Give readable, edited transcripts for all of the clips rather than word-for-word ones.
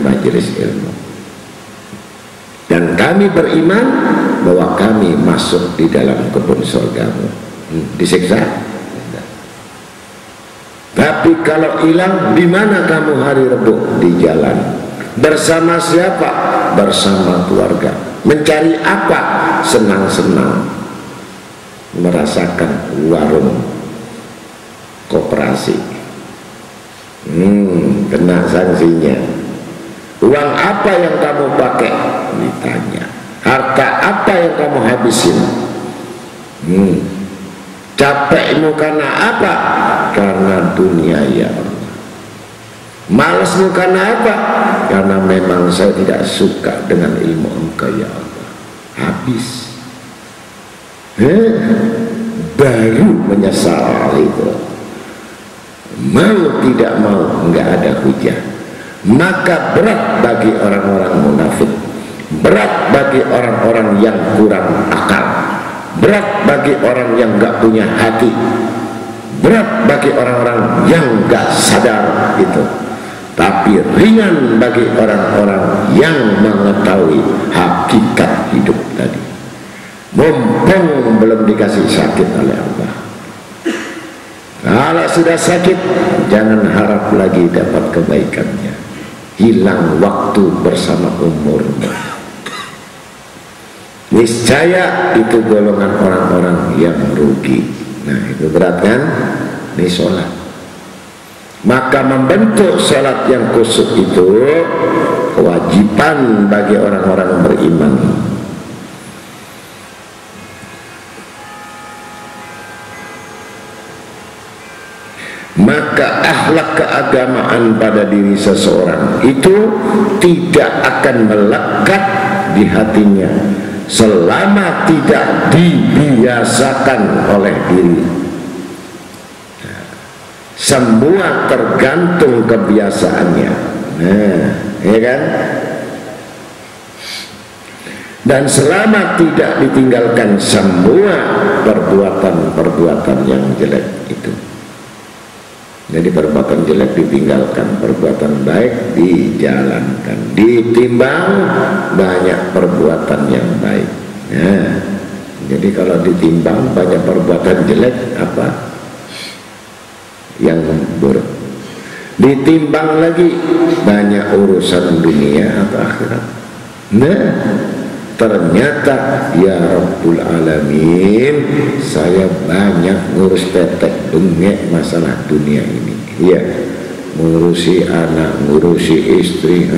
majelis ilmu. Dan kami beriman bahwa kami masuk di dalam kebun surgamu. Disiksa? Tapi kalau hilang, di mana kamu hari Rebo? Di jalan. Bersama siapa? Bersama keluarga. Mencari apa? Senang-senang. Merasakan warung koperasi. Kena sanksinya. Uang apa yang kamu pakai? Ditanya. Harta apa yang kamu habisin? Capekmu karena apa? Karena dunia ya Allah. Malasmu karena apa? Karena memang saya tidak suka dengan ilmu Engkau ya Allah. Habis. Baru menyesal itu. Mau tidak mau nggak ada hujah. Maka berat bagi orang-orang munafik, berat bagi orang-orang yang kurang akal, berat bagi orang yang nggak punya hati, berat bagi orang-orang yang nggak sadar itu. Tapi ringan bagi orang-orang yang mengetahui hakikat hidup tadi. Mumpung belum dikasih sakit oleh Allah. Kalau sudah sakit, jangan harap lagi dapat kebaikannya. Hilang waktu bersama umurmu. Niscaya itu golongan orang-orang yang rugi. Nah, itu berat kan? Ini sholat. Maka membentuk sholat yang khusyuk itu kewajiban bagi orang-orang beriman. Maka akhlak keagamaan pada diri seseorang itu tidak akan melekat di hatinya selama tidak dibiasakan oleh diri. Semua tergantung kebiasaannya. Nah, ya kan? Dan selama tidak ditinggalkan semua perbuatan-perbuatan yang jelek itu. Jadi perbuatan jelek ditinggalkan, perbuatan baik dijalankan, ditimbang banyak perbuatan yang baik. Nah, jadi kalau ditimbang banyak perbuatan jelek, apa yang buruk? Ditimbang lagi banyak urusan dunia atau akhirat. Nah, ternyata ya Rabbul Alamin, saya banyak ngurus tetek bengek masalah dunia ini. Iya, ngurusi anak, ngurusi istri,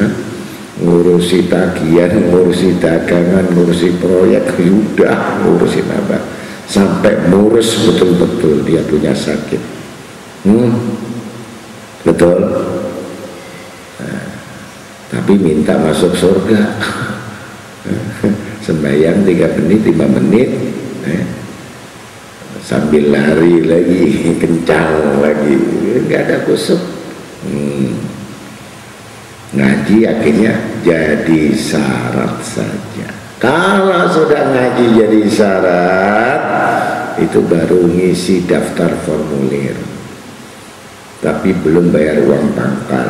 ngurusi tagihan, ngurusi dagangan, ngurusi proyek, sudah ngurusin apa? Sampai ngurus betul-betul dia punya sakit. Betul. Nah, tapi minta masuk surga. Sembahyang 3 menit 5 menit sambil lari lagi, kencang lagi, nggak ada khusyuk. Ngaji akhirnya jadi syarat saja. Kalau sudah ngaji jadi syarat, itu baru ngisi daftar formulir, tapi belum bayar uang pangkal.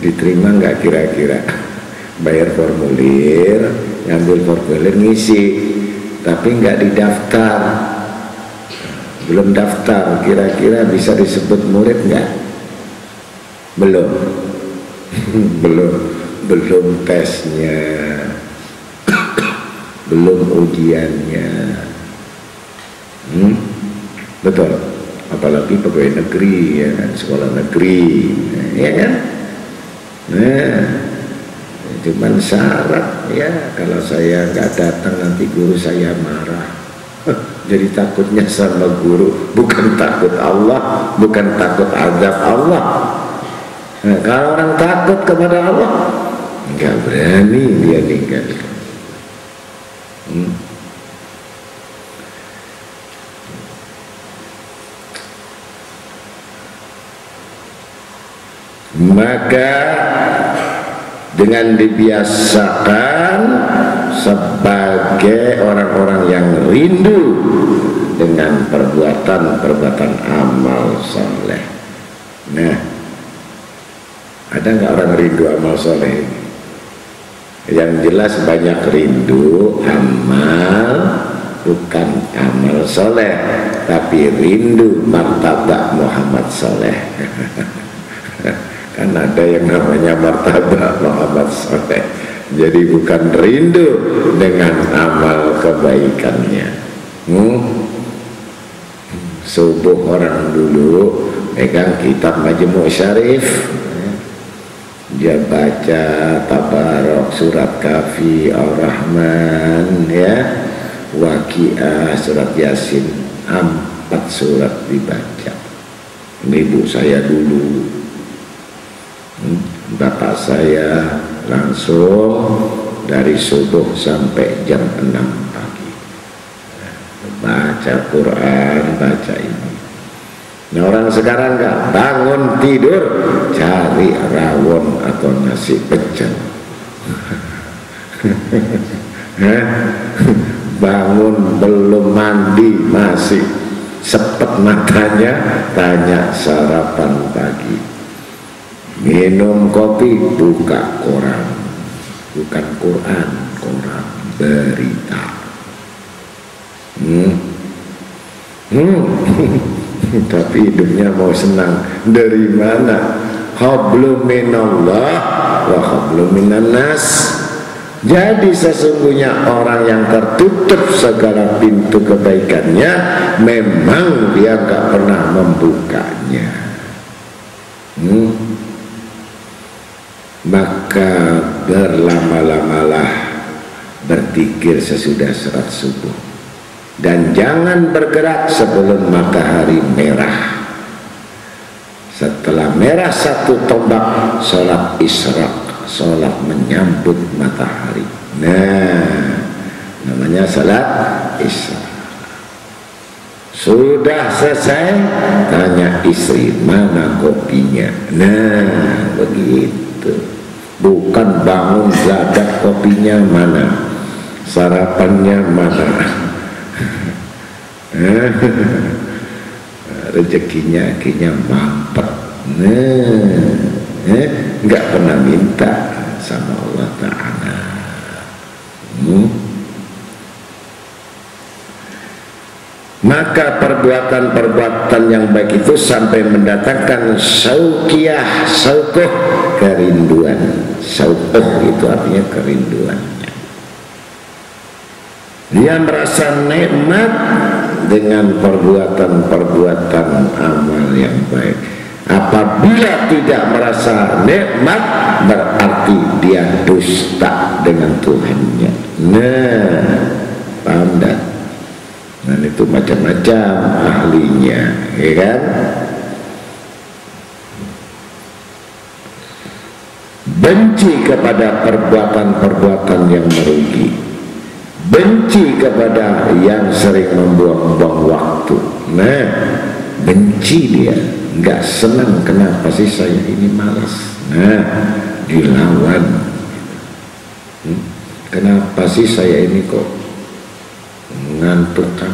Diterima nggak kira-kira? Bayar formulir, ngambil formulir, ngisi, tapi nggak didaftar, belum daftar. Kira-kira bisa disebut murid nggak? Belum. belum tesnya, belum ujiannya. Betul. Apalagi pegawai negeri, ya kan, sekolah negeri, ya kan. Nah, cuman syarat ya, kalau saya nggak datang nanti guru saya marah. Jadi takutnya sama guru, bukan takut Allah, bukan takut azab Allah. Nah, kalau orang takut kepada Allah, nggak berani dia ninggalkan. Maka dengan dibiasakan sebagai orang-orang yang rindu dengan perbuatan amal soleh. Nah, Ada nggak orang rindu amal soleh ini? Yang jelas banyak rindu amal, bukan amal soleh, tapi rindu martabak Muhammad soleh. Kan ada yang namanya martabak Muhammad soleh. Jadi bukan rindu dengan amal kebaikannya. Subuh orang dulu pegang kitab Majmu' Syarif, dia baca Tabarok, surat Kafi, Ar-Rahman, ya, Waqiah, surat Yasin, 4 surat dibaca. Ibu saya dulu, bapak saya langsung dari subuh sampai jam 6 pagi baca Quran, baca ini. Nah, orang sekarang nggak bangun tidur cari rawon atau nasi pecel. Bangun belum mandi masih sepet matanya, tanya sarapan pagi. Minum kopi, buka koran, bukan Quran, koran berita. Tapi hidupnya mau senang dari mana? Hablum minallah wa hablum minan nas. Jadi sesungguhnya orang yang tertutup segala pintu kebaikannya, memang dia nggak pernah membukanya. Maka berlama-lamalah berzikir sesudah salat subuh, dan jangan bergerak sebelum matahari merah. Setelah merah 1 tombak, sholat isyraq, sholat menyambut matahari. Nah, namanya sholat isyraq. Sudah selesai, tanya istri, mana kopinya? Nah, begitu. Bukan bangun dadak kopinya mana, sarapannya mana. Rezekinya akhirnya mampet. Nggak pernah minta sama Allah Ta'ala. Maka perbuatan-perbuatan yang baik itu sampai mendatangkan syauqiyah, syauqoh, kerinduan. Syauqoh itu artinya kerinduannya. Dia merasa nikmat dengan perbuatan-perbuatan amal yang baik. Apabila tidak merasa nikmat, berarti dia dusta dengan Tuhannya. Nah, paham dah? Dan itu macam-macam ahlinya, ya kan? Benci kepada perbuatan-perbuatan yang merugi, benci kepada yang sering membuang-buang waktu. Nah, benci dia, nggak senang. Kenapa sih saya ini malas? Nah, dilawan. Kenapa sih saya ini kok ngantuk kan?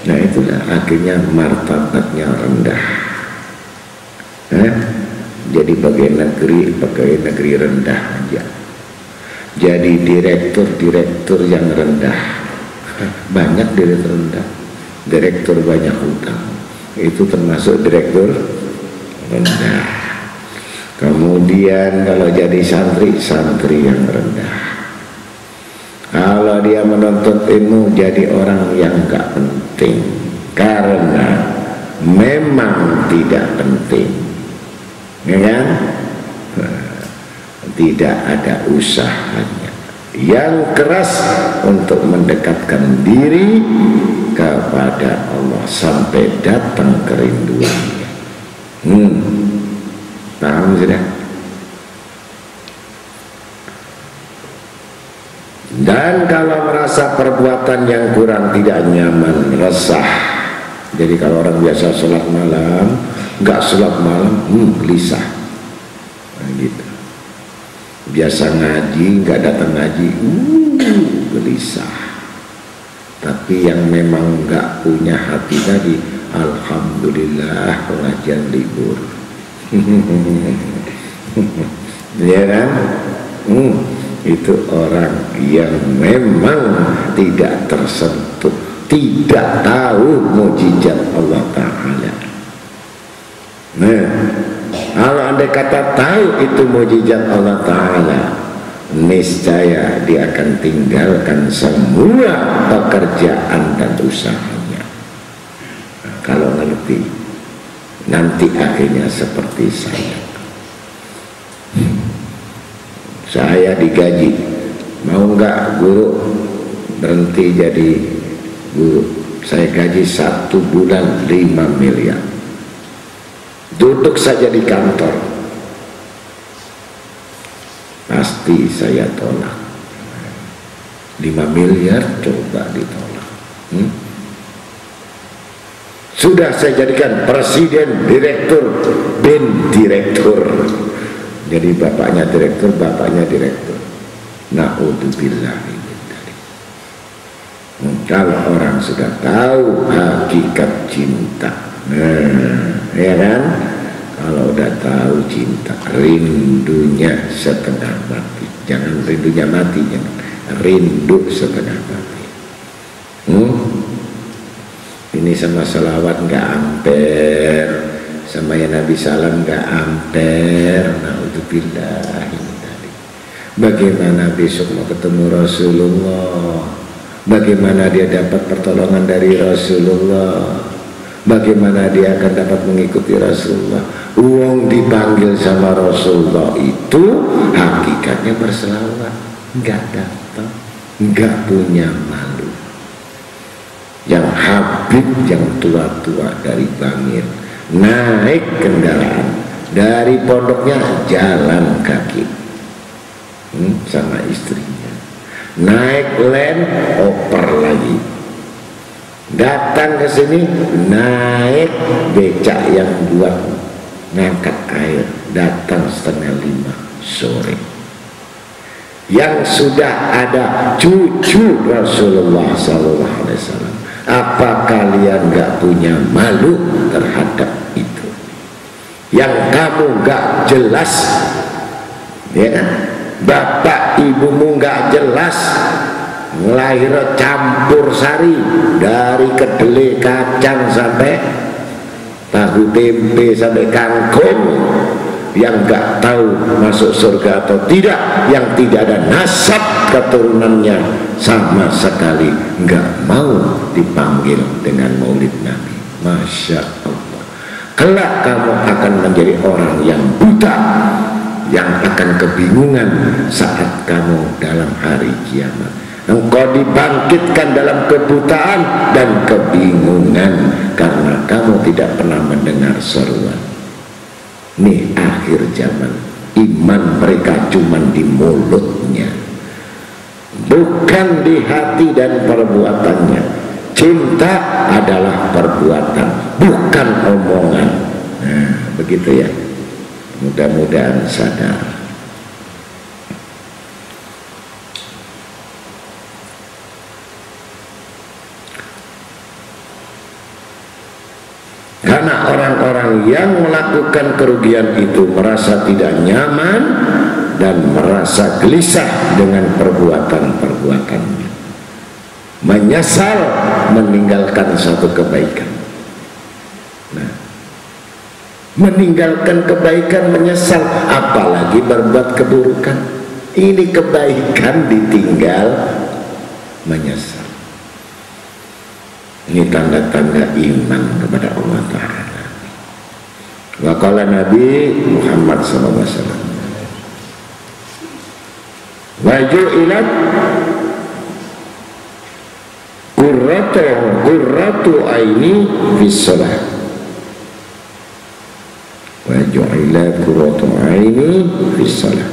Nah, itulah akhirnya martabatnya rendah. Jadi pegawai negeri rendah aja. Jadi direktur yang rendah. Banyak direktur rendah. Direktur banyak hutang, itu termasuk direktur rendah. Kemudian kalau jadi santri yang rendah. Kalau dia menuntut ilmu, jadi orang yang gak penting, karena memang tidak penting, ya kan? Tidak ada usahanya yang keras untuk mendekatkan diri kepada Allah sampai datang kerinduannya. Paham sudah? Dan kalau merasa perbuatan yang kurang tidak nyaman, resah. Jadi kalau orang biasa sholat malam, nggak sholat malam, gelisah. Nah, gitu. Biasa ngaji, nggak datang ngaji, gelisah. Tapi yang memang nggak punya hati tadi, alhamdulillah pengajian libur, Ya kan? Itu orang yang memang tidak tersentuh, tidak tahu mukjizat Allah Ta'ala. Nah, kalau andai kata tahu itu mukjizat Allah Ta'ala, niscaya dia akan tinggalkan semua pekerjaan dan usahanya. Nah, kalau ngerti, nanti akhirnya seperti saya digaji, mau nggak guru berhenti jadi guru, saya gaji 1 bulan 5 miliar, duduk saja di kantor, pasti saya tolak. 5 miliar coba ditolak. Sudah saya jadikan presiden, direktur, bin direktur. Jadi bapaknya direktur, bapaknya direktur. Na'udzubillah. Kalau orang sudah tahu hakikat cinta, ya kan? Kalau udah tahu cinta, rindunya setengah mati. Jangan rindunya mati, jangan. Rindu setengah mati. Ini sama salawat nggak amper, sama ya Nabi salam nggak amper. Na'udzubillah. Bagaimana besok mau ketemu Rasulullah? Bagaimana dia dapat pertolongan dari Rasulullah? Bagaimana dia akan dapat mengikuti Rasulullah? Uang dipanggil sama Rasulullah itu hakikatnya berselawat, nggak datang, nggak punya malu. Yang Habib, yang tua-tua dari Bangil, naik kendaraan dari pondoknya jalan kaki sama istrinya, naik land oper lagi, datang ke sini naik becak yang buat ngangkat air, datang 4:30 sore. Yang sudah ada cucu Rasulullah SAW, apa kalian gak punya malu terhadap itu? Yang kamu gak jelas, ya kan? Bapak ibumu gak jelas, lahir campur sari, dari kedelai kacang sampai tahu tempe sampai kangkung, yang gak tahu masuk surga atau tidak, yang tidak ada nasab keturunannya sama sekali, gak mau dipanggil dengan maulid Nabi. Masya Allah, kelak kamu akan menjadi orang yang buta, yang akan kebingungan saat kamu dalam hari kiamat. Engkau dibangkitkan dalam kebutaan dan kebingungan karena kamu tidak pernah mendengar seruan. Ini akhir zaman, iman mereka cuma di mulutnya, bukan di hati dan perbuatannya. Cinta adalah perbuatan, bukan omongan. Nah, begitu ya. Mudah-mudahan sadar. Karena orang-orang yang melakukan kerugian itu merasa tidak nyaman dan merasa gelisah dengan perbuatan-perbuatannya, menyesal meninggalkan satu kebaikan. Nah, meninggalkan kebaikan menyesal, apalagi berbuat keburukan. Ini kebaikan ditinggal menyesal. Ini tanda-tanda iman kepada Allah Ta'ala. Wa qala Nabi Muhammad SAW, wa ju'ilat qurratu aini fis shalah. Wa ju'ilat qurratu aini fis shalah.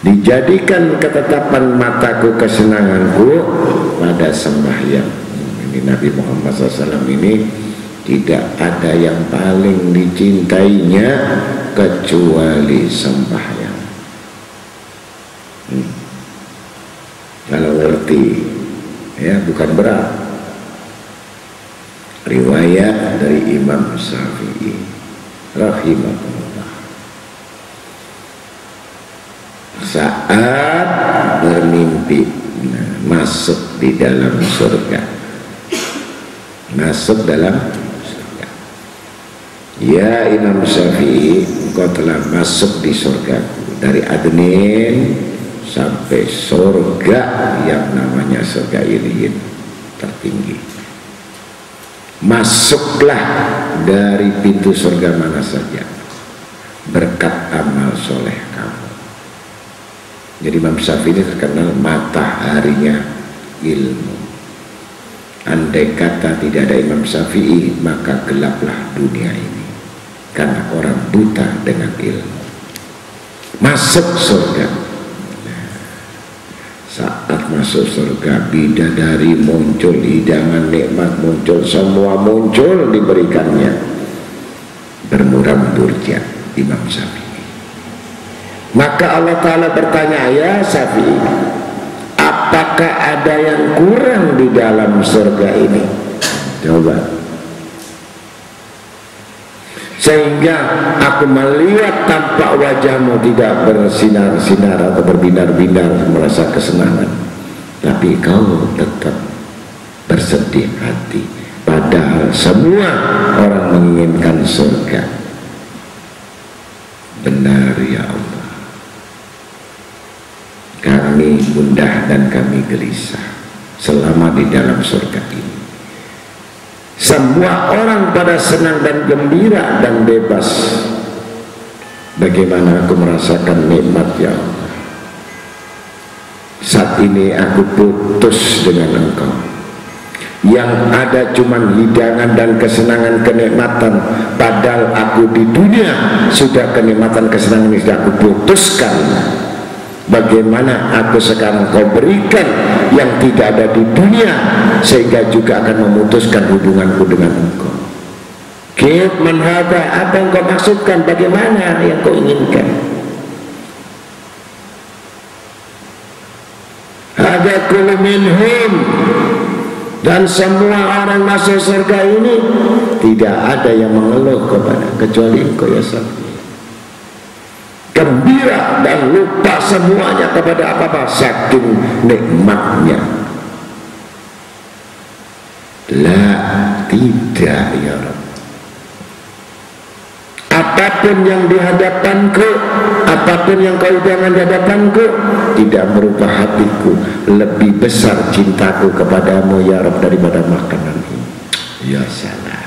Dijadikan ketetapan mataku, kesenanganku pada sembahyang. Ini Nabi Muhammad SAW ini tidak ada yang paling dicintainya kecuali sembahyang. Kalau ngerti, ya bukan berat. Riwayat dari Imam Syafi'i rahimahullah, saat bermimpi masuk di dalam surga, masuk dalam surga. Ya Imam Syafi'i, engkau telah masuk di surgaku, dari Adnin sampai surga yang namanya surga Iliyin tertinggi. Masuklah dari pintu surga mana saja berkat amal soleh kamu. Jadi Imam Syafi'i terkenal mataharinya ilmu. Andai kata tidak ada Imam Syafi'i, maka gelaplah dunia ini, karena orang buta dengan ilmu. Masuk surga. Saat masuk surga, bidadari muncul, hidangan nikmat muncul, semua muncul diberikannya. Bermuram durja Imam Syafi'i. Maka Allah Ta'ala bertanya, ya Syafi'i, apakah ada yang kurang di dalam surga ini? Coba. Sehingga aku melihat tampak wajahmu tidak bersinar-sinar atau berbinar-binar merasa kesenangan, tapi kau tetap bersedih hati, padahal semua orang menginginkan surga. Benar ya Allah, kami gundah dan kami gelisah selama di dalam surga ini. Semua orang pada senang dan gembira dan bebas. Bagaimana aku merasakan nikmat ya Allah. Saat ini aku putus dengan Engkau. Yang ada cuman hidangan dan kesenangan kenikmatan, padahal aku di dunia sudah kenikmatan kesenangan ini sudah aku putuskan. Bagaimana aku sekarang kau berikan yang tidak ada di dunia, sehingga juga akan memutuskan hubunganku dengan engkau. Kif manhada, apa yang kau maksudkan, bagaimana yang kau inginkan? Ada kullu minhum, dan semua orang masuk surga ini tidak ada yang mengeluh kepada kecuali engkau ya Syafi'i. Gembira dan lupa semuanya kepada apa-apa, saking nikmatnya. La, tidak ya Rabb. Apapun yang di hadapanku, apapun yang kau jangan di hadapanku, tidak merubah hatiku. Lebih besar cintaku kepadamu ya Rabb daripada makanan ini. Ya salah.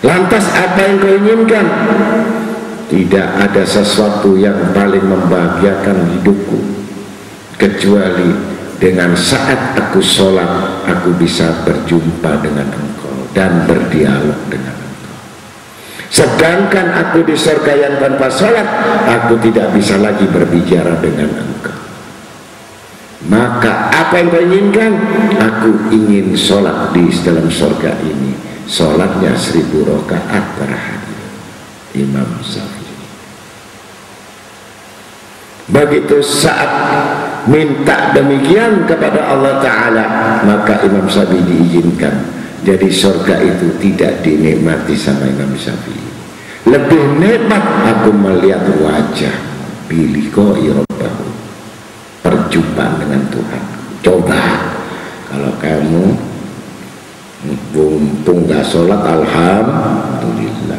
Lantas apa yang kau inginkan? Tidak ada sesuatu yang paling membahagiakan hidupku kecuali dengan saat aku sholat, aku bisa berjumpa dengan engkau dan berdialog dengan engkau. Sedangkan aku di surga yang tanpa sholat, aku tidak bisa lagi berbicara dengan engkau. Maka apa yang kau inginkan? Aku ingin sholat di dalam surga ini, sholatnya 1000 rakaat per hari. Imam Syafi'i. Begitu saat minta demikian kepada Allah Ta'ala, maka Imam Syafi'i diizinkan. Jadi surga itu tidak dinikmati sama Imam Syafi'i. Lebih nikmat aku melihat wajah bilikoi Rabbahu, perjumpaan dengan Tuhan. Coba kalau kamu mumpung gak sholat, alhamdulillah,